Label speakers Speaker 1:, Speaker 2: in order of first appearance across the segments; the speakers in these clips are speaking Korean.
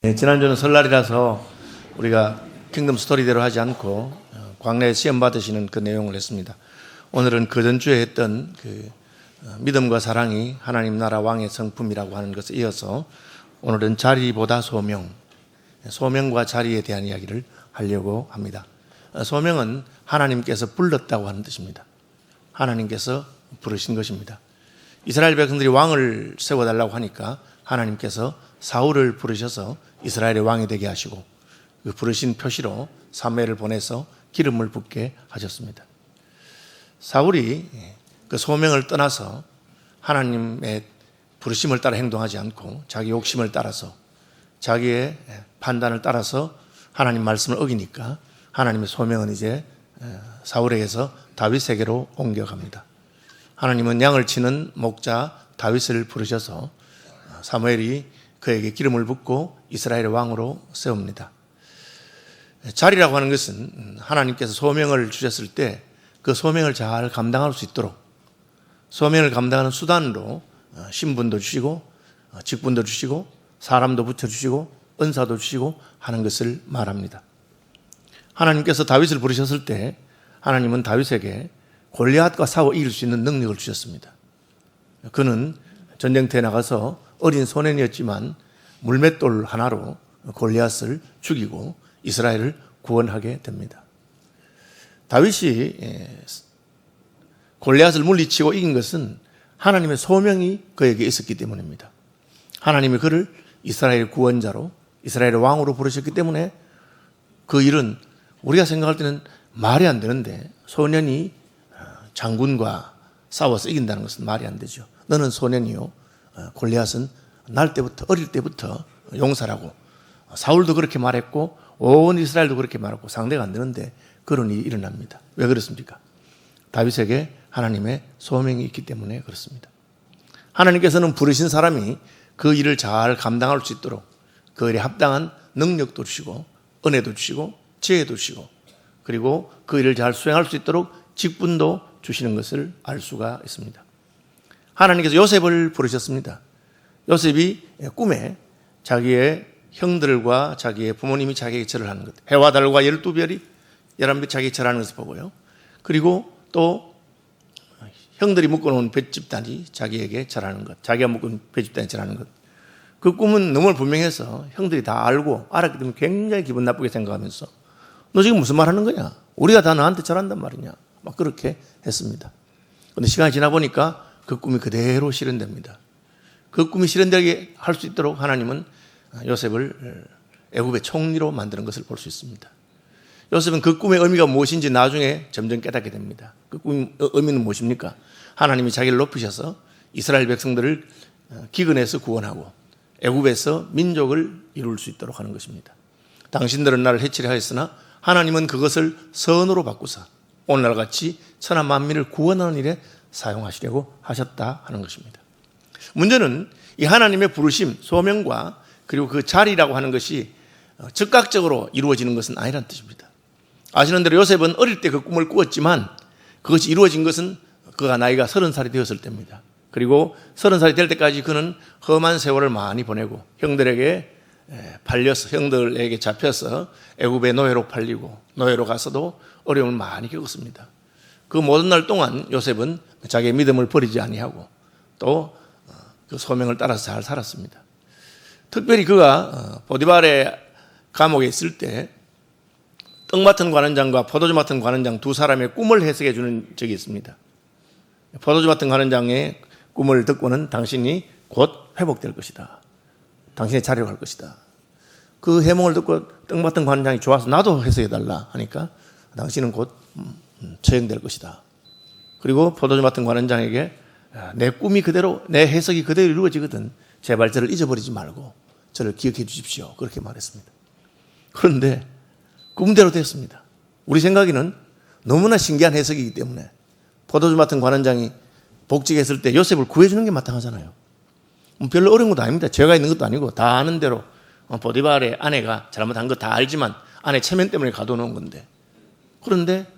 Speaker 1: 지난주는 설날이라서 우리가 킹덤 스토리대로 하지 않고 광야에 시험 받으시는 그 내용을 했습니다. 오늘은 그 전주에 했던 믿음과 사랑이 하나님 나라 왕의 성품이라고 하는 것에 이어서 오늘은 자리보다 소명과 자리에 대한 이야기를 하려고 합니다. 소명은 하나님께서 불렀다고 하는 뜻입니다. 하나님께서 부르신 것입니다. 이스라엘 백성들이 왕을 세워달라고 하니까 하나님께서 사울을 부르셔서 이스라엘의 왕이 되게 하시고 그 부르신 표시로 사무엘을 보내서 기름을 붓게 하셨습니다. 사울이 그 소명을 떠나서 하나님의 부르심을 따라 행동하지 않고 자기 욕심을 따라서 자기의 판단을 따라서 하나님 말씀을 어기니까 하나님의 소명은 이제 사울에게서 다윗에게로 옮겨갑니다. 하나님은 양을 치는 목자 다윗을 부르셔서 사무엘이 그에게 기름을 붓고 이스라엘의 왕으로 세웁니다. 자리라고 하는 것은 하나님께서 소명을 주셨을 때 그 소명을 잘 감당할 수 있도록 소명을 감당하는 수단으로 신분도 주시고 직분도 주시고 사람도 붙여주시고 은사도 주시고 하는 것을 말합니다. 하나님께서 다윗을 부르셨을 때 하나님은 다윗에게 골리앗과 싸워 이길 수 있는 능력을 주셨습니다. 그는 전쟁터에 나가서 어린 소년이었지만 물맷돌 하나로 골리앗을 죽이고 이스라엘을 구원하게 됩니다. 다윗이 골리앗을 물리치고 이긴 것은 하나님의 소명이 그에게 있었기 때문입니다. 하나님이 그를 이스라엘 구원자로 이스라엘의 왕으로 부르셨기 때문에 그 일은 우리가 생각할 때는 말이 안 되는데 소년이 장군과 싸워서 이긴다는 것은 말이 안 되죠. 너는 소년이요 골리앗은 어릴 때부터 용사라고 사울도 그렇게 말했고 온 이스라엘도 그렇게 말했고 상대가 안 되는데 그런 일이 일어납니다. 왜 그렇습니까? 다윗에게 하나님의 소명이 있기 때문에 그렇습니다. 하나님께서는 부르신 사람이 그 일을 잘 감당할 수 있도록 그 일에 합당한 능력도 주시고 은혜도 주시고 지혜도 주시고 그리고 그 일을 잘 수행할 수 있도록 직분도 주시는 것을 알 수가 있습니다. 하나님께서 요셉을 부르셨습니다. 요셉이 꿈에 자기의 형들과 자기의 부모님이 자기에게 절을 하는 것, 해와 달과 12별이 11별 자기에게 절하는 것을 보고요. 그리고 또 형들이 묶어놓은 볏집단이 자기에게 절하는 것, 자기가 묶은 볏집단이 절하는 것. 그 꿈은 너무 분명해서 형들이 다 알았기 때문에 굉장히 기분 나쁘게 생각하면서 너 지금 무슨 말 하는 거냐? 우리가 다 너한테 절한단 말이냐? 막 그렇게 했습니다. 그런데 시간이 지나 보니까 그 꿈이 그대로 실현됩니다. 그 꿈이 실현되게 할 수 있도록 하나님은 요셉을 애굽의 총리로 만드는 것을 볼 수 있습니다. 요셉은 그 꿈의 의미가 무엇인지 나중에 점점 깨닫게 됩니다. 그 꿈의 의미는 무엇입니까? 하나님이 자기를 높이셔서 이스라엘 백성들을 기근에서 구원하고 애굽에서 민족을 이룰 수 있도록 하는 것입니다. 당신들은 나를 해치려 하였으나 하나님은 그것을 선으로 바꾸사 오늘날같이 천하 만민을 구원하는 일에 사용하시려고 하셨다 하는 것입니다. 문제는 이 하나님의 부르심, 소명과 그리고 그 자리라고 하는 것이 즉각적으로 이루어지는 것은 아니라는 뜻입니다. 아시는 대로 요셉은 어릴 때 그 꿈을 꾸었지만 그것이 이루어진 것은 그가 나이가 30살이 되었을 때입니다. 그리고 30살이 될 때까지 그는 험한 세월을 많이 보내고 형들에게 잡혀서 애굽의 노예로 팔리고 노예로 가서도 어려움을 많이 겪었습니다. 그 모든 날 동안 요셉은 자기의 믿음을 버리지 아니하고 또 그 소명을 따라서 잘 살았습니다. 특별히 그가 보디발의 감옥에 있을 때 떡 맡은 관원장과 포도주 맡은 관원장 두 사람의 꿈을 해석해 주는 적이 있습니다. 포도주 맡은 관원장의 꿈을 듣고는 당신이 곧 회복될 것이다. 당신의 자리로 갈 것이다. 그 해몽을 듣고 떡 맡은 관원장이 좋아서 나도 해석해 달라 하니까 당신은 곧 처형될 것이다. 그리고 포도주 맡은 관원장에게 내 꿈이 그대로 내 해석이 그대로 이루어지거든 제발 저를 잊어버리지 말고 저를 기억해 주십시오. 그렇게 말했습니다. 그런데 꿈대로 됐습니다. 우리 생각에는 너무나 신기한 해석이기 때문에 포도주 맡은 관원장이 복직했을 때 요셉을 구해주는 게 마땅하잖아요. 별로 어려운 것도 아닙니다. 죄가 있는 것도 아니고 다 아는 대로 보디발의 아내가 잘못한 거 다 알지만 아내 체면 때문에 가둬놓은 건데 그런데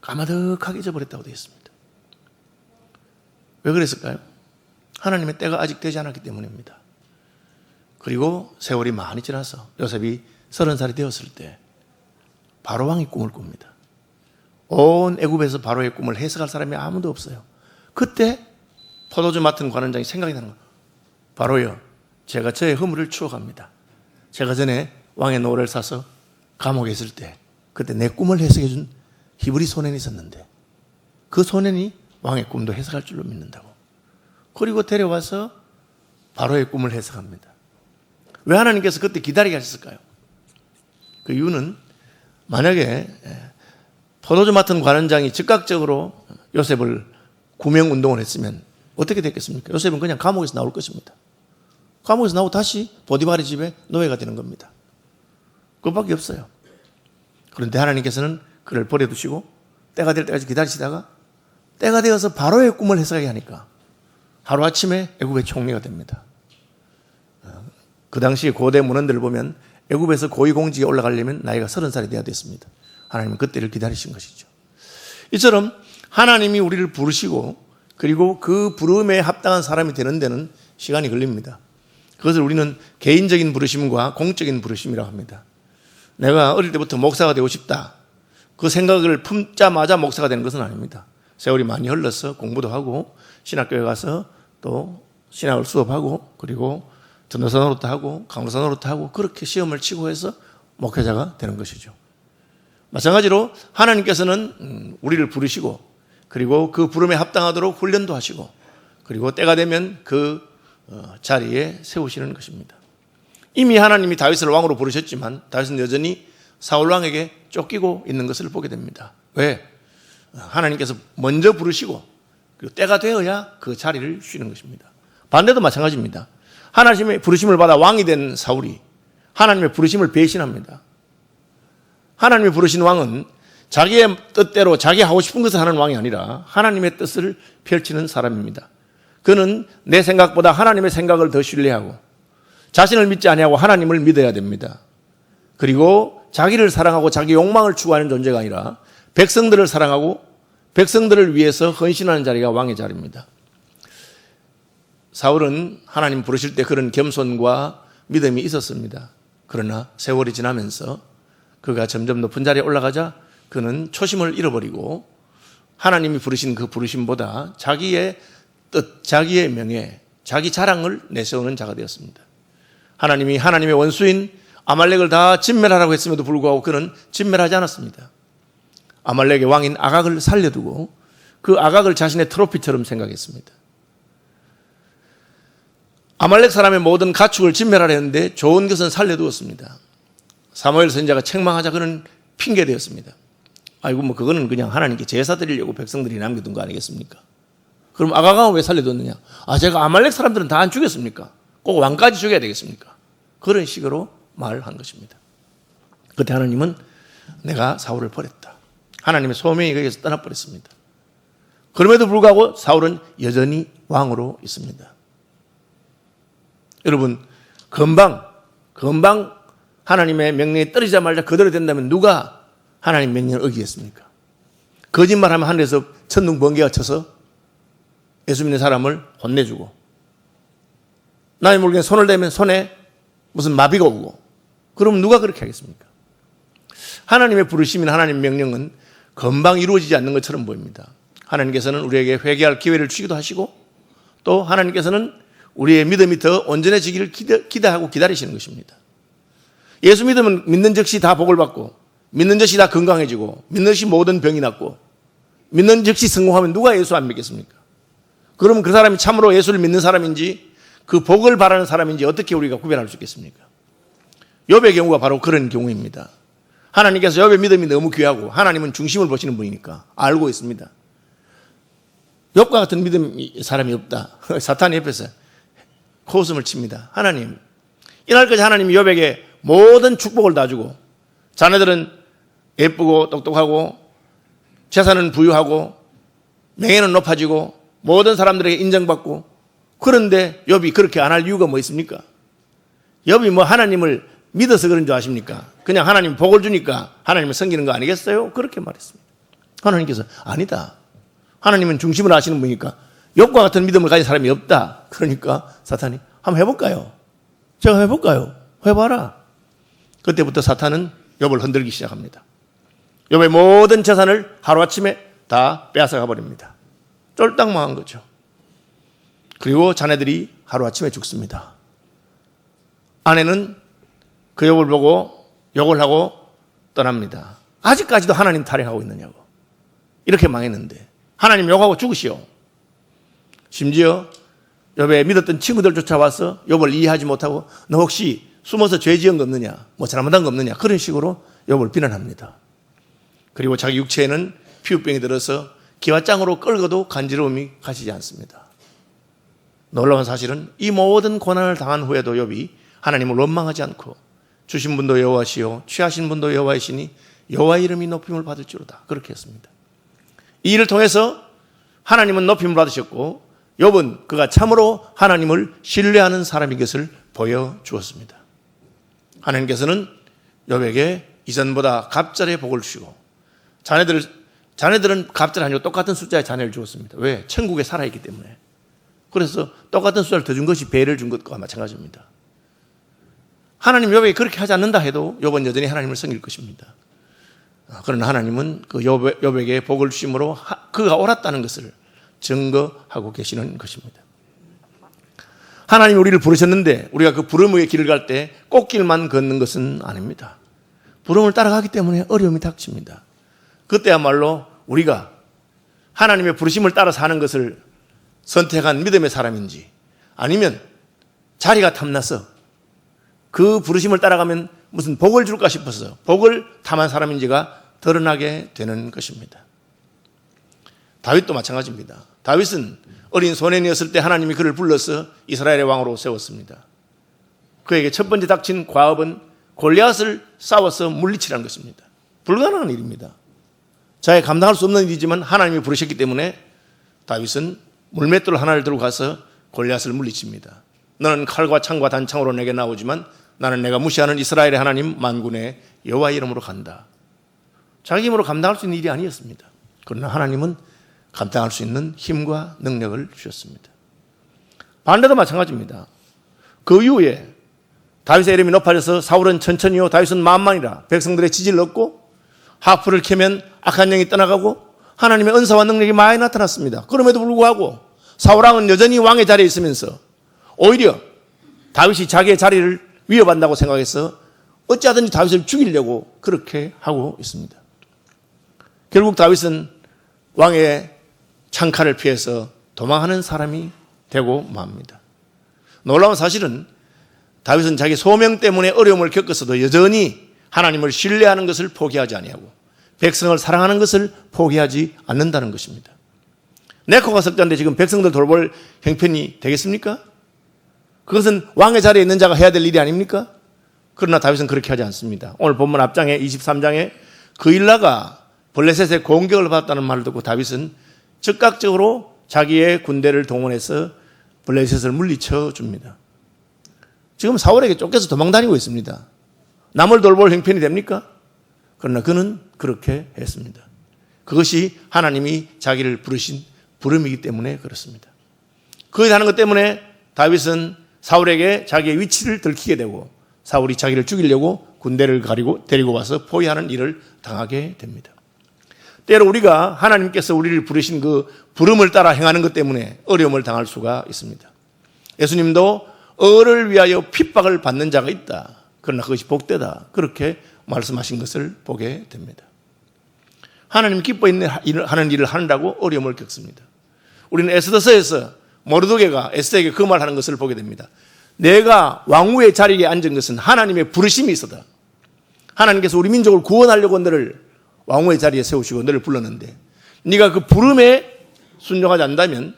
Speaker 1: 까마득하게 잊어버렸다고 되어 있습니다. 왜 그랬을까요? 하나님의 때가 아직 되지 않았기 때문입니다. 그리고 세월이 많이 지나서 요셉이 30살이 되었을 때 바로 왕이 꿈을 꿉니다. 온 애굽에서 바로의 꿈을 해석할 사람이 아무도 없어요. 그때 포도주 맡은 관원장이 생각이 나는 거예요. 바로요, 제가 저의 허물을 추억합니다. 제가 전에 왕의 노를 사서 감옥에 있을 때 그때 내 꿈을 해석해 준 히브리 소년이 있었는데 그 소년이 왕의 꿈도 해석할 줄로 믿는다고. 그리고 데려와서 바로의 꿈을 해석합니다. 왜 하나님께서 그때 기다리게 하셨을까요? 그 이유는 만약에 포도주 맡은 관원장이 즉각적으로 요셉을 구명운동을 했으면 어떻게 됐겠습니까? 요셉은 그냥 감옥에서 나올 것입니다. 감옥에서 나오고 다시 보디발의 집에 노예가 되는 겁니다. 그것밖에 없어요. 그런데 하나님께서는 그를 버려두시고 때가 될 때까지 기다리시다가 때가 되어서 바로의 꿈을 해석하게 하니까 하루아침에 애굽의 총리가 됩니다. 그 당시 고대 문헌들을 보면 애굽에서 고위공직에 올라가려면 나이가 30살이 돼야 됐습니다. 하나님은 그때를 기다리신 것이죠. 이처럼 하나님이 우리를 부르시고 그리고 그 부름에 합당한 사람이 되는 데는 시간이 걸립니다. 그것을 우리는 개인적인 부르심과 공적인 부르심이라고 합니다. 내가 어릴 때부터 목사가 되고 싶다. 그 생각을 품자마자 목사가 되는 것은 아닙니다. 세월이 많이 흘러서 공부도 하고 신학교에 가서 또 신학을 수업하고 그리고 전도사 노릇도 하고 강도사 노릇도 하고 그렇게 시험을 치고 해서 목회자가 되는 것이죠. 마찬가지로 하나님께서는 우리를 부르시고 그리고 그 부름에 합당하도록 훈련도 하시고 그리고 때가 되면 그 자리에 세우시는 것입니다. 이미 하나님이 다윗을 왕으로 부르셨지만 다윗은 여전히 사울 왕에게 쫓기고 있는 것을 보게 됩니다. 왜? 하나님께서 먼저 부르시고 그리고 때가 되어야 그 자리를 쉬는 것입니다. 반대도 마찬가지입니다. 하나님의 부르심을 받아 왕이 된 사울이 하나님의 부르심을 배신합니다. 하나님이 부르신 왕은 자기의 뜻대로 자기 하고 싶은 것을 하는 왕이 아니라 하나님의 뜻을 펼치는 사람입니다. 그는 내 생각보다 하나님의 생각을 더 신뢰하고 자신을 믿지 아니하고 하나님을 믿어야 됩니다. 그리고 자기를 사랑하고 자기 욕망을 추구하는 존재가 아니라 백성들을 사랑하고 백성들을 위해서 헌신하는 자리가 왕의 자리입니다. 사울은 하나님 부르실 때 그런 겸손과 믿음이 있었습니다. 그러나 세월이 지나면서 그가 점점 높은 자리에 올라가자 그는 초심을 잃어버리고 하나님이 부르신 그 부르심보다 자기의 뜻, 자기의 명예, 자기 자랑을 내세우는 자가 되었습니다. 하나님이 하나님의 원수인 아말렉을 다 진멸하라고 했음에도 불구하고 그는 진멸하지 않았습니다. 아말렉의 왕인 아각을 살려두고 그 아각을 자신의 트로피처럼 생각했습니다. 아말렉 사람의 모든 가축을 진멸하려 했는데 좋은 것은 살려두었습니다. 사무엘 선지자가 책망하자 그는 핑계되었습니다. 아이고 뭐 그거는 그냥 하나님께 제사 드리려고 백성들이 남겨둔 거 아니겠습니까? 그럼 아가가 왜 살려뒀느냐? 제가 아말렉 사람들은 다 안 죽였습니까? 꼭 왕까지 죽여야 되겠습니까? 그런 식으로 말한 것입니다. 그때 하나님은 내가 사울을 버렸다. 하나님의 소명이 거기에서 떠나버렸습니다. 그럼에도 불구하고 사울은 여전히 왕으로 있습니다. 여러분 금방 하나님의 명령이 떨어지자마자 그대로 된다면 누가 하나님 명령을 어기겠습니까? 거짓말하면 하늘에서 천둥 번개가 쳐서 예수 믿는 사람을 혼내주고 남의 물건에 손을 대면 손에 무슨 마비가 오고 그러면 누가 그렇게 하겠습니까? 하나님의 부르심인 하나님의 명령은 금방 이루어지지 않는 것처럼 보입니다. 하나님께서는 우리에게 회개할 기회를 주기도 하시고 또 하나님께서는 우리의 믿음이 더 온전해지기를 기대하고 기다리시는 것입니다. 예수 믿는 즉시 다 복을 받고 믿는 즉시 다 건강해지고 믿는 즉시 모든 병이 낫고 믿는 즉시 성공하면 누가 예수 안 믿겠습니까? 그러면 그 사람이 참으로 예수를 믿는 사람인지 그 복을 바라는 사람인지 어떻게 우리가 구별할 수 있겠습니까? 욥의 경우가 바로 그런 경우입니다. 하나님께서 욥의 믿음이 너무 귀하고 하나님은 중심을 보시는 분이니까 알고 있습니다. 욥과 같은 믿음 사람이 없다. 사탄이 옆에서 코웃음을 칩니다. 하나님, 이날까지 하나님이 욥에게 모든 축복을 다 주고 자네들은 예쁘고 똑똑하고 재산은 부유하고 명예는 높아지고 모든 사람들에게 인정받고 그런데 욥이 그렇게 안 할 이유가 뭐 있습니까? 욥이 뭐 하나님을 믿어서 그런 줄 아십니까? 그냥 하나님 복을 주니까 하나님을 섬기는 거 아니겠어요? 그렇게 말했습니다. 하나님께서 아니다. 하나님은 중심을 아시는 분이니까 욥과 같은 믿음을 가진 사람이 없다. 그러니까 사탄이 한번 해볼까요? 제가 해볼까요? 해봐라. 그때부터 사탄은 욥을 흔들기 시작합니다. 욥의 모든 재산을 하루아침에 다 빼앗아가 버립니다. 쫄딱 망한 거죠. 그리고 자네들이 하루아침에 죽습니다. 아내는 그 욥을 보고 욕을 하고 떠납니다. 아직까지도 하나님 타령하고 있느냐고. 이렇게 망했는데 하나님 욕하고 죽으시오. 심지어 욥의 믿었던 친구들 쫓아와서 욥을 이해하지 못하고 너 혹시 숨어서 죄 지은 거 없느냐, 뭐 잘못한 거 없느냐, 그런 식으로 욥을 비난합니다. 그리고 자기 육체에는 피부병이 들어서 기와장으로 끌고도 간지러움이 가시지 않습니다. 놀라운 사실은 이 모든 고난을 당한 후에도 욥이 하나님을 원망하지 않고 주신 분도 여호와시요 취하신 분도 여호와이시니 여호와의 이름이 높임을 받을지로다, 그렇게 했습니다. 이 일을 통해서 하나님은 높임을 받으셨고 욥은 그가 참으로 하나님을 신뢰하는 사람인 것을 보여주었습니다. 하나님께서는 욥에게 이전보다 갑절의 복을 주시고 자네들은 갑절 아니고 똑같은 숫자의 자녀를 주었습니다. 왜? 천국에 살아있기 때문에. 그래서 똑같은 숫자를 더 준 것이 배를 준 것과 마찬가지입니다. 하나님 욥에게 그렇게 하지 않는다 해도 욥은 여전히 하나님을 섬길 것입니다. 그러나 하나님은 그 욥에게 복을 주심으로 그가 옳았다는 것을 증거하고 계시는 것입니다. 하나님이 우리를 부르셨는데 우리가 그 부름의 길을 갈 때 꽃길만 걷는 것은 아닙니다. 부름을 따라가기 때문에 어려움이 닥칩니다. 그때야말로 우리가 하나님의 부르심을 따라 사는 것을 선택한 믿음의 사람인지 아니면 자리가 탐나서 그 부르심을 따라가면 무슨 복을 줄까 싶어서 복을 탐한 사람인지가 드러나게 되는 것입니다. 다윗도 마찬가지입니다. 다윗은 어린 소년이었을 때 하나님이 그를 불러서 이스라엘의 왕으로 세웠습니다. 그에게 첫 번째 닥친 과업은 골리앗을 싸워서 물리치라는 것입니다. 불가능한 일입니다. 자기가 감당할 수 없는 일이지만 하나님이 부르셨기 때문에 다윗은 물맷돌 하나를 들고 가서 골리앗을 물리칩니다. 너는 칼과 창과 단창으로 내게 나오지만 나는 내가 무시하는 이스라엘의 하나님 만군의 여호와의 이름으로 간다. 자기 힘으로 감당할 수 있는 일이 아니었습니다. 그러나 하나님은 감당할 수 있는 힘과 능력을 주셨습니다. 반대도 마찬가지입니다. 그 이후에 다윗의 이름이 높아져서 사울은 천천히요 다윗은 만만이라 백성들의 지지를 얻고 하프를 캐면 악한 영이 떠나가고 하나님의 은사와 능력이 많이 나타났습니다. 그럼에도 불구하고 사울왕은 여전히 왕의 자리에 있으면서 오히려 다윗이 자기의 자리를 위협한다고 생각해서 어찌하든지 다윗을 죽이려고 그렇게 하고 있습니다. 결국 다윗은 왕의 창칼을 피해서 도망하는 사람이 되고 맙니다. 놀라운 사실은 다윗은 자기 소명 때문에 어려움을 겪었어도 여전히 하나님을 신뢰하는 것을 포기하지 아니하고 백성을 사랑하는 것을 포기하지 않는다는 것입니다. 네코가 석자인데 지금 백성들 돌볼 형편이 되겠습니까? 그것은 왕의 자리에 있는 자가 해야 될 일이 아닙니까? 그러나 다윗은 그렇게 하지 않습니다. 오늘 본문 앞장에 23장에 그일라가 블레셋의 공격을 받았다는 말을 듣고 다윗은 즉각적으로 자기의 군대를 동원해서 블레셋을 물리쳐 줍니다. 지금 사울에게 쫓겨서 도망다니고 있습니다. 남을 돌볼 형편이 됩니까? 그러나 그는 그렇게 했습니다. 그것이 하나님이 자기를 부르신 부름이기 때문에 그렇습니다. 그것이 하는 것 때문에 다윗은 사울에게 자기의 위치를 들키게 되고 사울이 자기를 죽이려고 군대를 데리고 와서 포위하는 일을 당하게 됩니다. 때로 우리가 하나님께서 우리를 부르신 그 부름을 따라 행하는 것 때문에 어려움을 당할 수가 있습니다. 예수님도 을을 위하여 핍박을 받는 자가 있다. 그러나 그것이 복되다. 그렇게 말씀하신 것을 보게 됩니다. 하나님 기뻐하는 일을 하느라고 어려움을 겪습니다. 우리는 에스더서에서 모르드게가 에스더에게 그 말하는 것을 보게 됩니다. 내가 왕후의 자리에 앉은 것은 하나님의 부르심이 있어다. 하나님께서 우리 민족을 구원하려고 너를 왕후의 자리에 세우시고 너를 불렀는데 네가 그 부름에 순종하지 않는다면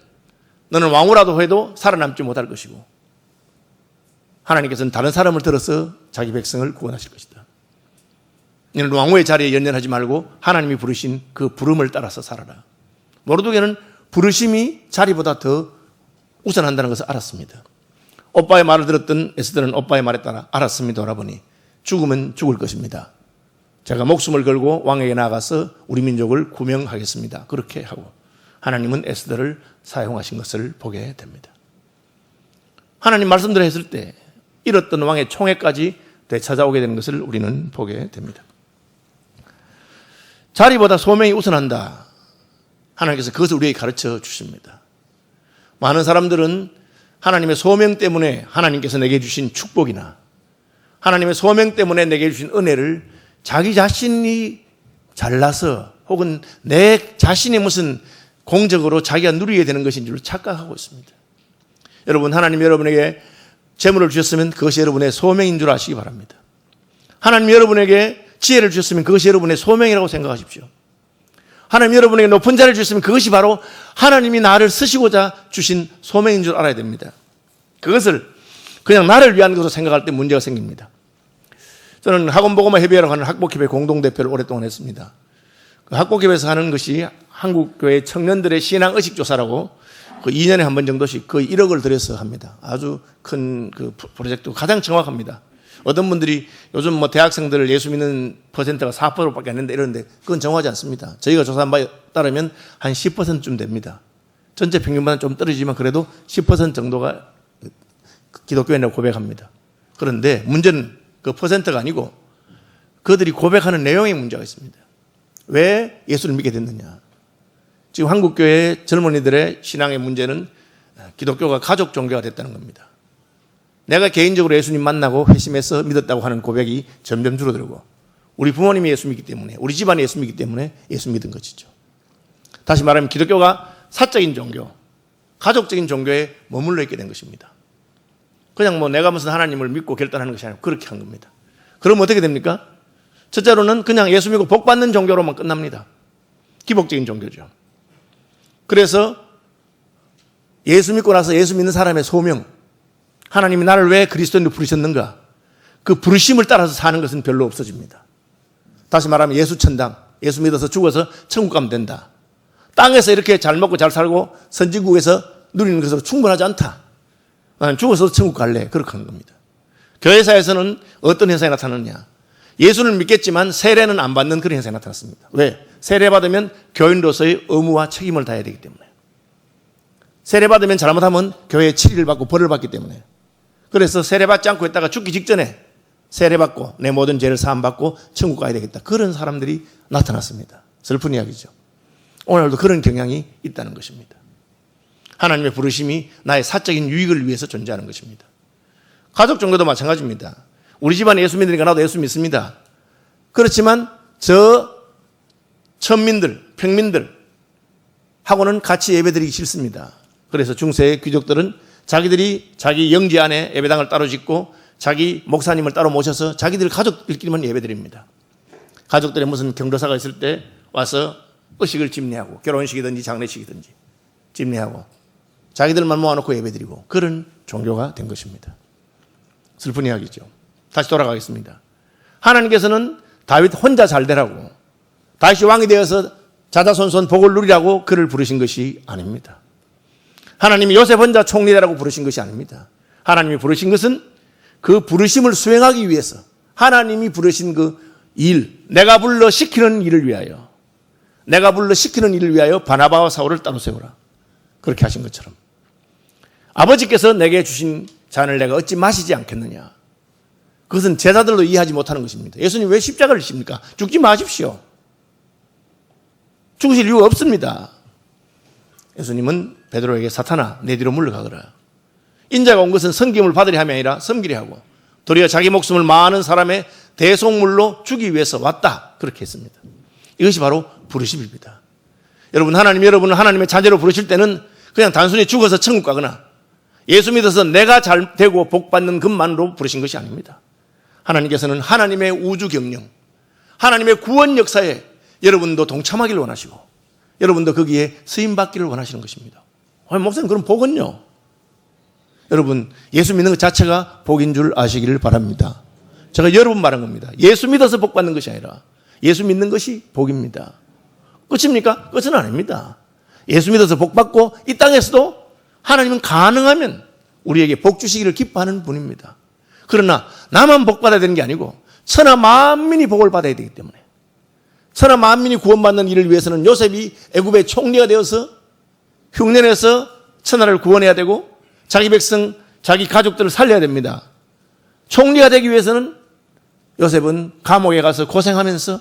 Speaker 1: 너는 왕후라도 해도 살아남지 못할 것이고 하나님께서는 다른 사람을 들어서 자기 백성을 구원하실 것이다. 너는 왕후의 자리에 연연하지 말고 하나님이 부르신 그 부름을 따라서 살아라. 모르드게는 부르심이 자리보다 더 우선한다는 것을 알았습니다. 오빠의 말을 들었던 에스더는 오빠의 말에 따라 알았습니다. 오라버니 죽으면 죽을 것입니다. 제가 목숨을 걸고 왕에게 나가서 우리 민족을 구명하겠습니다. 그렇게 하고 하나님은 에스더를 사용하신 것을 보게 됩니다. 하나님 말씀대로 했을 때 잃었던 왕의 총애까지 되찾아오게 되는 것을 우리는 보게 됩니다. 자리보다 소명이 우선한다. 하나님께서 그것을 우리에게 가르쳐 주십니다. 많은 사람들은 하나님의 소명 때문에 하나님께서 내게 주신 축복이나 하나님의 소명 때문에 내게 주신 은혜를 자기 자신이 잘나서 혹은 내 자신이 무슨 공적으로 자기가 누리게 되는 것인 줄 착각하고 있습니다. 여러분, 하나님 여러분에게 재물을 주셨으면 그것이 여러분의 소명인 줄 아시기 바랍니다. 하나님 여러분에게 지혜를 주셨으면 그것이 여러분의 소명이라고 생각하십시오. 하나님 여러분에게 높은 자를 주셨으면 그것이 바로 하나님이 나를 쓰시고자 주신 소명인 줄 알아야 됩니다. 그것을 그냥 나를 위한 것으로 생각할 때 문제가 생깁니다. 저는 학원보고마 협의회라고 하는 학복협회 공동대표를 오랫동안 했습니다. 그 학복협회에서 하는 것이 한국교회 청년들의 신앙의식조사라고 그 2년에 한 번 정도씩 거의 1억을 들여서 합니다. 아주 큰 그 프로젝트, 가장 정확합니다. 어떤 분들이 요즘 뭐 대학생들 예수 믿는 퍼센트가 4%밖에 안 된다 이러는데 그건 정확하지 않습니다. 저희가 조사한 바에 따르면 한 10%쯤 됩니다. 전체 평균보다는 좀 떨어지지만 그래도 10% 정도가 기독교인이라고 고백합니다. 그런데 문제는 그 퍼센트가 아니고 그들이 고백하는 내용에 문제가 있습니다. 왜 예수를 믿게 됐느냐. 지금 한국교회 젊은이들의 신앙의 문제는 기독교가 가족 종교가 됐다는 겁니다. 내가 개인적으로 예수님 만나고 회심해서 믿었다고 하는 고백이 점점 줄어들고 우리 부모님이 예수 믿기 때문에 우리 집안이 예수 믿기 때문에 예수 믿은 것이죠. 다시 말하면 기독교가 사적인 종교, 가족적인 종교에 머물러 있게 된 것입니다. 그냥 뭐 내가 무슨 하나님을 믿고 결단하는 것이 아니라 그렇게 한 겁니다. 그럼 어떻게 됩니까? 첫째로는 그냥 예수 믿고 복 받는 종교로만 끝납니다. 기복적인 종교죠. 그래서 예수 믿고 나서 예수 믿는 사람의 소명, 하나님이 나를 왜 그리스도인으로 부르셨는가? 그 부르심을 따라서 사는 것은 별로 없어집니다. 다시 말하면 예수 천당, 예수 믿어서 죽어서 천국 가면 된다. 땅에서 이렇게 잘 먹고 잘 살고 선진국에서 누리는 것으로 충분하지 않다. 나는 죽어서 천국 갈래. 그렇게 하는 겁니다. 교회사에서는 어떤 현상이 나타나느냐? 예수는 믿겠지만 세례는 안 받는 그런 현상이 나타났습니다. 왜? 세례 받으면 교인으로서의 의무와 책임을 다해야 되기 때문에. 세례 받으면 잘못하면 교회에 치리를 받고 벌을 받기 때문에. 그래서 세례 받지 않고 있다가 죽기 직전에 세례 받고 내 모든 죄를 사함 받고 천국 가야 되겠다. 그런 사람들이 나타났습니다. 슬픈 이야기죠. 오늘도 그런 경향이 있다는 것입니다. 하나님의 부르심이 나의 사적인 유익을 위해서 존재하는 것입니다. 가족 종교도 마찬가지입니다. 우리 집안에 예수 믿으니까 나도 예수 믿습니다. 그렇지만 저 천민들, 평민들 하고는 같이 예배드리기 싫습니다. 그래서 중세의 귀족들은 자기들이 자기 영지 안에 예배당을 따로 짓고 자기 목사님을 따로 모셔서 자기들 가족들끼리만 예배드립니다. 가족들의 무슨 경도사가 있을 때 와서 의식을 집례하고 결혼식이든지 장례식이든지 집례하고 자기들만 모아놓고 예배드리고 그런 종교가 된 것입니다. 슬픈 이야기죠. 다시 돌아가겠습니다. 하나님께서는 다윗 혼자 잘 되라고 다윗이 왕이 되어서 자자손손 복을 누리라고 그를 부르신 것이 아닙니다. 하나님이 요셉 혼자 총리되라고 부르신 것이 아닙니다. 하나님이 부르신 것은 그 부르심을 수행하기 위해서 하나님이 부르신 그 일, 내가 불러 시키는 일을 위하여 바나바와 사울을 따로 세우라. 그렇게 하신 것처럼 아버지께서 내게 주신 잔을 내가 어찌 마시지 않겠느냐. 그것은 제자들도 이해하지 못하는 것입니다. 예수님 왜 십자가를 지십니까? 죽지 마십시오. 죽으실 이유가 없습니다. 예수님은 베드로에게 사탄아 내 뒤로 물러가거라. 인자가 온 것은 섬김을 받으려 함이 아니라 섬기려 하고 도리어 자기 목숨을 많은 사람의 대속물로 주기 위해서 왔다. 그렇게 했습니다. 이것이 바로 부르심입니다. 여러분, 여러분을 하나님의 자녀로 부르실 때는 그냥 단순히 죽어서 천국 가거나 예수 믿어서 내가 잘 되고 복 받는 것만으로 부르신 것이 아닙니다. 하나님께서는 하나님의 우주 경영, 하나님의 구원 역사에 여러분도 동참하기를 원하시고 여러분도 거기에 쓰임받기를 원하시는 것입니다. 목사님 그럼 복은요? 여러분 예수 믿는 것 자체가 복인 줄 아시기를 바랍니다. 제가 여러 번 말한 겁니다. 예수 믿어서 복 받는 것이 아니라 예수 믿는 것이 복입니다. 끝입니까? 끝은 아닙니다. 예수 믿어서 복 받고 이 땅에서도 하나님은 가능하면 우리에게 복 주시기를 기뻐하는 분입니다. 그러나 나만 복 받아야 되는 게 아니고 천하 만민이 복을 받아야 되기 때문에 천하 만민이 구원받는 일을 위해서는 요셉이 애굽의 총리가 되어서 흉년에서 천하를 구원해야 되고 자기 백성, 자기 가족들을 살려야 됩니다. 총리가 되기 위해서는 요셉은 감옥에 가서 고생하면서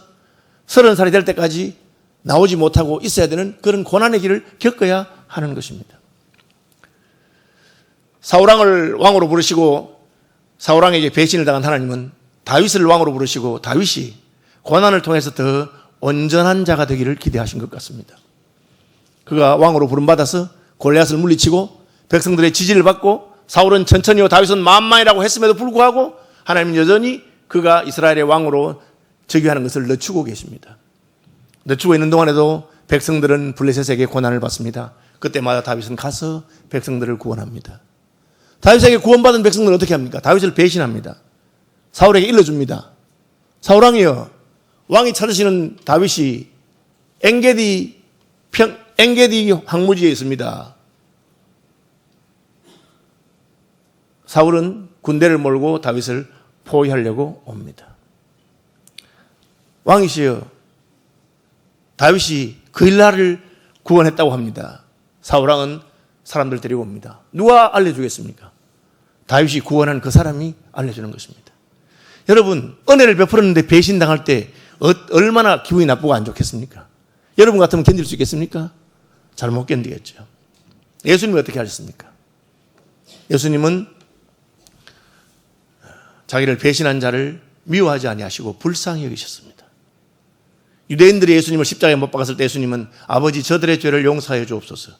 Speaker 1: 30살이 될 때까지 나오지 못하고 있어야 되는 그런 고난의 길을 겪어야 하는 것입니다. 사울왕을 왕으로 부르시고 사울왕에게 배신을 당한 하나님은 다윗을 왕으로 부르시고 다윗이 고난을 통해서 더 온전한 자가 되기를 기대하신 것 같습니다. 그가 왕으로 부름받아서 골리앗을 물리치고 백성들의 지지를 받고 사울은 천천히요 다윗은 만만이라고 했음에도 불구하고 하나님은 여전히 그가 이스라엘의 왕으로 즉위하는 것을 늦추고 계십니다. 늦추고 있는 동안에도 백성들은 블레셋에게 고난을 받습니다. 그때마다 다윗은 가서 백성들을 구원합니다. 다윗에게 구원받은 백성들은 어떻게 합니까? 다윗을 배신합니다. 사울에게 일러줍니다. 사울왕이여, 왕이 찾으시는 다윗이 엔게디 황무지에 있습니다. 사울은 군대를 몰고 다윗을 포위하려고 옵니다. 왕이시여, 다윗이 그일라를 구원했다고 합니다. 사울왕은 사람들 데리고 옵니다. 누가 알려주겠습니까? 다윗이 구원한 그 사람이 알려주는 것입니다. 여러분, 은혜를 베풀었는데 배신당할 때 얼마나 기분이 나쁘고 안 좋겠습니까? 여러분 같으면 견딜 수 있겠습니까? 잘 못 견디겠죠. 예수님이 어떻게 하셨습니까? 예수님은 자기를 배신한 자를 미워하지 아니하시고 불쌍히 여기셨습니다. 유대인들이 예수님을 십자가에 못 박았을 때 예수님은 아버지 저들의 죄를 용서하여 주옵소서.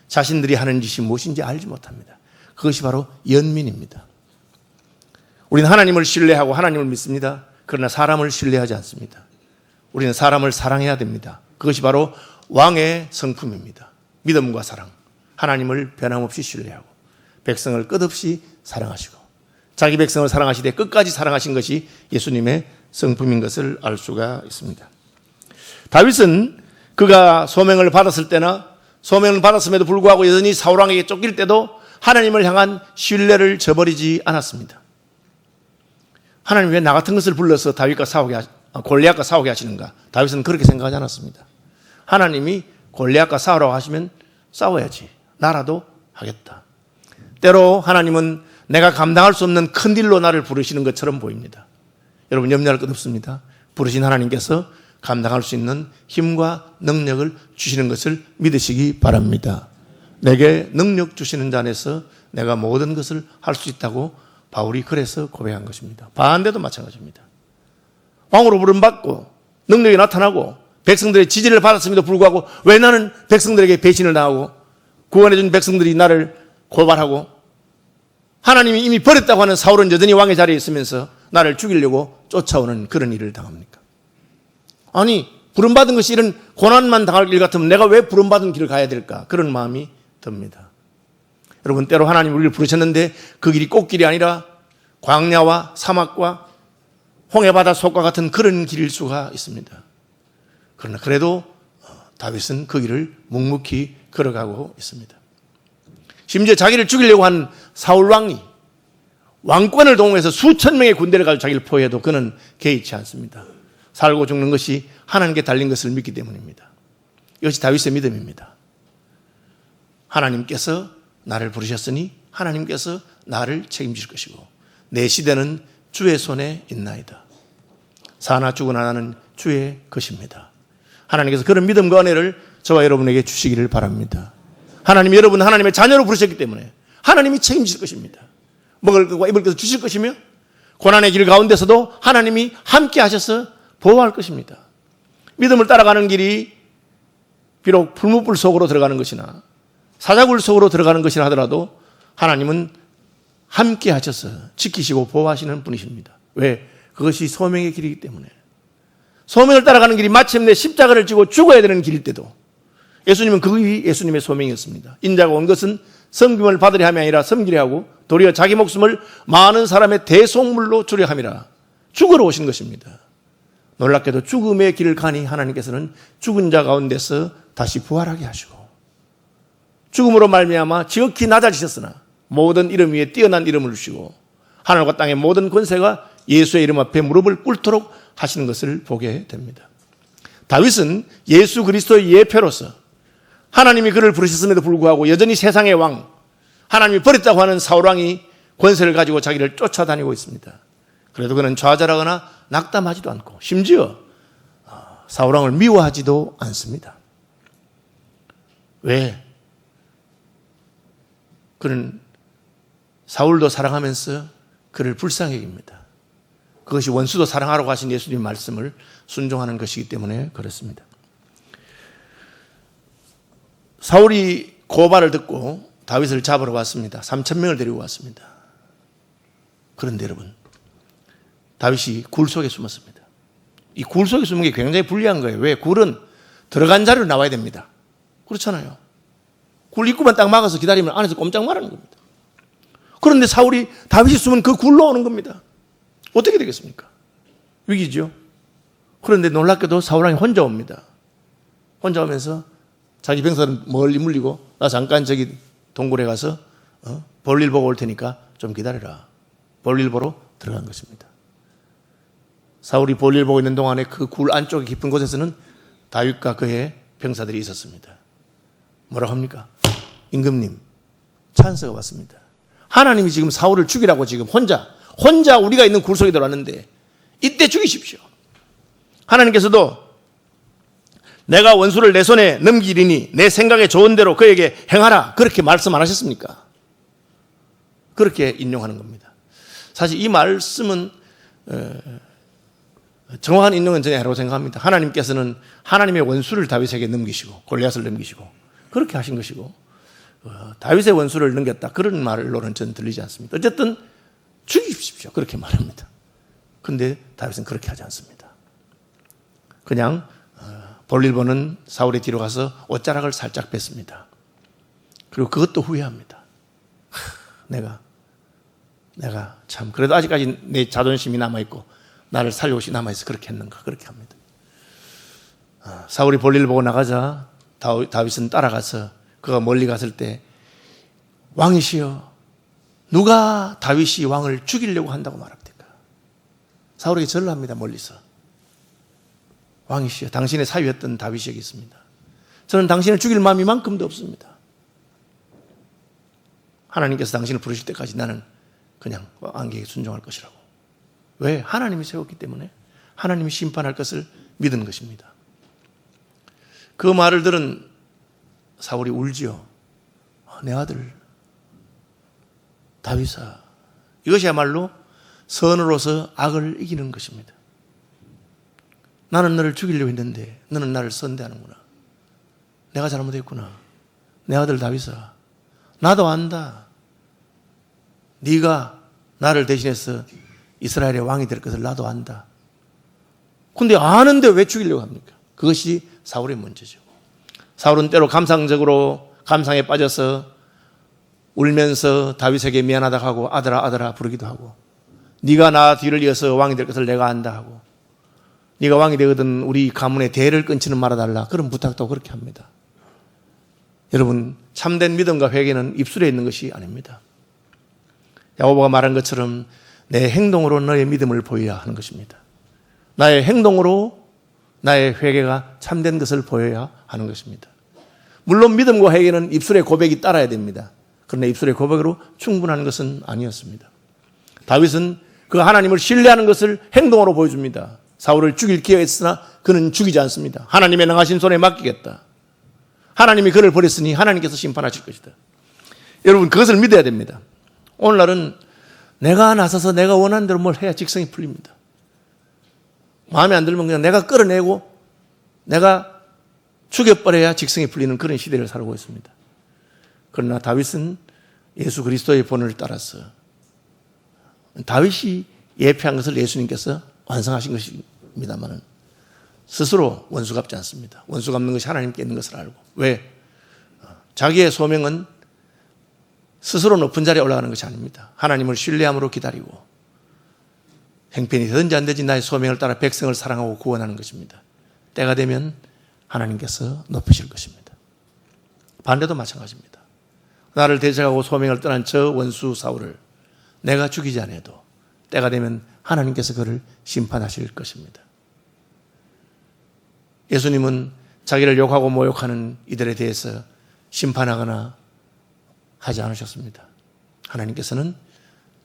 Speaker 1: 자신들이 하는 짓이 무엇인지 알지 못합니다. 그것이 바로 연민입니다. 우리는 하나님을 신뢰하고 하나님을 믿습니다. 그러나 사람을 신뢰하지 않습니다. 우리는 사람을 사랑해야 됩니다. 그것이 바로 왕의 성품입니다. 믿음과 사랑, 하나님을 변함없이 신뢰하고 백성을 끝없이 사랑하시고 자기 백성을 사랑하시되 끝까지 사랑하신 것이 예수님의 성품인 것을 알 수가 있습니다. 다윗은 그가 소명을 받았을 때나 소명을 받았음에도 불구하고 여전히 사울왕에게 쫓길 때도 하나님을 향한 신뢰를 저버리지 않았습니다. 하나님 왜 나 같은 것을 불러서 골리앗과 싸우게 하시는가? 다윗은 그렇게 생각하지 않았습니다. 하나님이 골리앗과 싸우라고 하시면 싸워야지. 나라도 하겠다. 때로 하나님은 내가 감당할 수 없는 큰 일로 나를 부르시는 것처럼 보입니다. 여러분 염려할 것 없습니다. 부르신 하나님께서 감당할 수 있는 힘과 능력을 주시는 것을 믿으시기 바랍니다. 내게 능력 주시는 자 안에서 내가 모든 것을 할 수 있다고 바울이 그래서 고백한 것입니다. 반대도 마찬가지입니다. 왕으로 부름받고 능력이 나타나고 백성들의 지지를 받았음에도 불구하고 왜 나는 백성들에게 배신을 당하고 구원해준 백성들이 나를 고발하고 하나님이 이미 버렸다고 하는 사울은 여전히 왕의 자리에 있으면서 나를 죽이려고 쫓아오는 그런 일을 당합니까? 아니, 부름받은 것이 이런 고난만 당할 일 같으면 내가 왜 부름받은 길을 가야 될까? 그런 마음이 듭니다. 여러분, 때로 하나님 우리를 부르셨는데 그 길이 꽃길이 아니라 광야와 사막과 홍해바다 속과 같은 그런 길일 수가 있습니다. 그러나 그래도 다윗은 그 길을 묵묵히 걸어가고 있습니다. 심지어 자기를 죽이려고 한 사울왕이 왕권을 동원해서 수천 명의 군대를 가지고 자기를 포위해도 그는 개의치 않습니다. 살고 죽는 것이 하나님께 달린 것을 믿기 때문입니다. 이것이 다윗의 믿음입니다. 하나님께서 나를 부르셨으니 하나님께서 나를 책임질 것이고 내 시대는 주의 손에 있나이다. 사나 죽으나 나는 주의 것입니다. 하나님께서 그런 믿음과 은혜를 저와 여러분에게 주시기를 바랍니다. 하나님 여러분 하나님의 자녀로 부르셨기 때문에 하나님이 책임질 것입니다. 먹을 것과 입을 것을 주실 것이며 고난의 길 가운데서도 하나님이 함께 하셔서 보호할 것입니다. 믿음을 따라가는 길이 비록 풀무불 속으로 들어가는 것이나 사자굴 속으로 들어가는 것이라 하더라도 하나님은 함께 하셔서 지키시고 보호하시는 분이십니다. 왜? 그것이 소명의 길이기 때문에. 소명을 따라가는 길이 마침내 십자가를 지고 죽어야 되는 길일 때도 예수님은 그것이 예수님의 소명이었습니다. 인자가 온 것은 섬김을 받으려 함이 아니라 섬기려 하고 도리어 자기 목숨을 많은 사람의 대속물로 주려 함이라. 죽으러 오신 것입니다. 놀랍게도 죽음의 길을 가니 하나님께서는 죽은 자 가운데서 다시 부활하게 하시고 죽음으로 말미암아 지극히 낮아지셨으나 모든 이름 위에 뛰어난 이름을 주시고 하늘과 땅의 모든 권세가 예수의 이름 앞에 무릎을 꿇도록 하시는 것을 보게 됩니다. 다윗은 예수 그리스도의 예표로서 하나님이 그를 부르셨음에도 불구하고 여전히 세상의 왕, 하나님이 버렸다고 하는 사울왕이 권세를 가지고 자기를 쫓아다니고 있습니다. 그래도 그는 좌절하거나 낙담하지도 않고 심지어 사울 왕을 미워하지도 않습니다. 왜? 그는 사울도 사랑하면서 그를 불쌍히 여깁니다. 그것이 원수도 사랑하라고 하신 예수님의 말씀을 순종하는 것이기 때문에 그렇습니다. 사울이 고발을 듣고 다윗을 잡으러 왔습니다. 3,000명을 데리고 왔습니다. 그런데 여러분, 다윗이 굴 속에 숨었습니다. 이 굴 속에 숨은 게 굉장히 불리한 거예요. 왜? 굴은 들어간 자리로 나와야 됩니다. 그렇잖아요. 굴 입구만 딱 막아서 기다리면 안에서 꼼짝 말하는 겁니다. 그런데 사울이 다윗이 숨은 그 굴로 오는 겁니다. 어떻게 되겠습니까? 위기죠. 그런데 놀랍게도 사울왕이 혼자 옵니다. 혼자 오면서 자기 병사는 멀리 물리고 나 잠깐 저기 동굴에 가서 볼일 보고 올 테니까 좀 기다려라. 볼일 보러 들어간 것입니다. 사울이 볼일 보고 있는 동안에 그 굴 안쪽에 깊은 곳에서는 다윗과 그의 병사들이 있었습니다. 뭐라고 합니까? 임금님, 찬스가 왔습니다. 하나님이 지금 사울을 죽이라고 지금 혼자 우리가 있는 굴 속에 들어왔는데 이때 죽이십시오. 하나님께서도 내가 원수를 내 손에 넘기리니 내 생각에 좋은 대로 그에게 행하라. 그렇게 말씀 안 하셨습니까? 그렇게 인용하는 겁니다. 사실 이 말씀은 정확한 인용은 전혀 아니라고 생각합니다. 하나님께서는 하나님의 원수를 다윗에게 넘기시고 골리앗을 넘기시고 그렇게 하신 것이고 다윗의 원수를 넘겼다. 그런 말로는 저는 들리지 않습니다. 어쨌든 죽이십시오. 그렇게 말합니다. 그런데 다윗은 그렇게 하지 않습니다. 그냥 볼일 보는 사울의 뒤로 가서 옷자락을 살짝 뺐습니다. 그리고 그것도 후회합니다. 내가 참 그래도 아직까지 내 자존심이 남아있고 나를 살려고 남아있어 그렇게 했는가 그렇게 합니다. 사울이 볼일 보고 나가자 다윗은 따라가서 그가 멀리 갔을 때 왕이시여 누가 다윗이 왕을 죽이려고 한다고 말합니까? 사울에게 절을 합니다. 멀리서. 왕이시여 당신의 사위였던 다윗이 여기 있습니다. 저는 당신을 죽일 마음이 이만큼도 없습니다. 하나님께서 당신을 부르실 때까지 나는 그냥 왕에게 순종할 것이라고. 왜? 하나님이 세웠기 때문에 하나님이 심판할 것을 믿은 것입니다. 그 말을 들은 사울이 울지요. 내 아들 다윗아, 이것이야말로 선으로서 악을 이기는 것입니다. 나는 너를 죽이려고 했는데 너는 나를 선대하는구나. 내가 잘못했구나. 내 아들 다윗아, 나도 안다. 네가 나를 대신해서 이스라엘의 왕이 될 것을 나도 안다. 근데 아는데 왜 죽이려고 합니까? 그것이 사울의 문제죠. 사울은 때로 감상에 빠져서 울면서 다윗에게 미안하다고 하고 아들아 부르기도 하고 네가 나 뒤를 이어서 왕이 될 것을 내가 안다 하고 네가 왕이 되거든 우리 가문의 대를 끊지는 말아달라 그런 부탁도 그렇게 합니다. 여러분 참된 믿음과 회개는 입술에 있는 것이 아닙니다. 야고보가 말한 것처럼 내 행동으로 너의 믿음을 보여야 하는 것입니다. 나의 행동으로 나의 회개가 참된 것을 보여야 하는 것입니다. 물론 믿음과 회개는 입술의 고백이 따라야 됩니다. 그러나 입술의 고백으로 충분한 것은 아니었습니다. 다윗은 그 하나님을 신뢰하는 것을 행동으로 보여줍니다. 사울을 죽일 기회가 있으나 그는 죽이지 않습니다. 하나님의 능하신 손에 맡기겠다. 하나님이 그를 버렸으니 하나님께서 심판하실 것이다. 여러분 그것을 믿어야 됩니다. 오늘날은 내가 나서서 내가 원하는 대로 뭘 해야 직성이 풀립니다. 마음에 안 들면 그냥 내가 끌어내고 내가 죽여버려야 직성이 풀리는 그런 시대를 살고 있습니다. 그러나 다윗은 예수 그리스도의 본을 따라서 다윗이 예표한 것을 예수님께서 완성하신 것입니다만 스스로 원수 갚지 않습니다. 원수 갚는 것이 하나님께 있는 것을 알고. 왜? 자기의 소명은 스스로 높은 자리에 올라가는 것이 아닙니다. 하나님을 신뢰함으로 기다리고 행편이 되든지 안 되든지 나의 소명을 따라 백성을 사랑하고 구원하는 것입니다. 때가 되면 하나님께서 높이실 것입니다. 반대도 마찬가지입니다. 나를 대적하고 소명을 떠난 저 원수 사울을 내가 죽이지 않아도 때가 되면 하나님께서 그를 심판하실 것입니다. 예수님은 자기를 욕하고 모욕하는 이들에 대해서 심판하거나 하지 않으셨습니다. 하나님께서는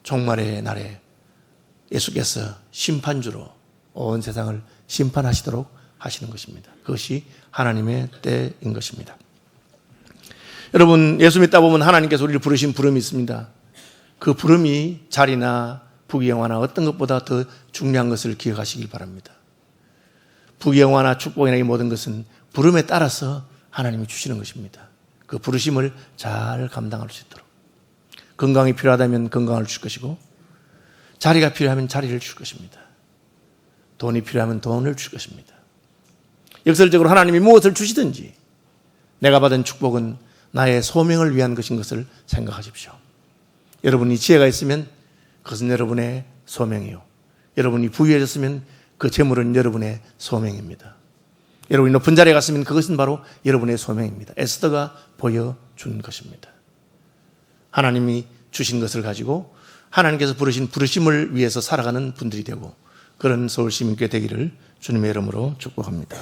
Speaker 1: 종말의 날에 예수께서 심판주로 온 세상을 심판하시도록 하시는 것입니다. 그것이 하나님의 때인 것입니다. 여러분, 예수 믿다 보면 하나님께서 우리를 부르신 부름이 있습니다. 그 부름이 자리나 부귀영화나 어떤 것보다 더 중요한 것을 기억하시길 바랍니다. 부귀영화나 축복이나 이 모든 것은 부름에 따라서 하나님이 주시는 것입니다. 그 부르심을 잘 감당할 수 있도록. 건강이 필요하다면 건강을 줄 것이고, 자리가 필요하면 자리를 줄 것입니다. 돈이 필요하면 돈을 줄 것입니다. 역설적으로 하나님이 무엇을 주시든지 내가 받은 축복은 나의 소명을 위한 것인 것을 생각하십시오. 여러분이 지혜가 있으면 그것은 여러분의 소명이요. 여러분이 부유해졌으면 그 재물은 여러분의 소명입니다. 여러분이 높은 자리에 갔으면 그것은 바로 여러분의 소명입니다. 에스더가 보여준 것입니다. 하나님이 주신 것을 가지고 하나님께서 부르신 부르심을 위해서 살아가는 분들이 되고 그런 서울시민교회 되기를 주님의 이름으로 축복합니다.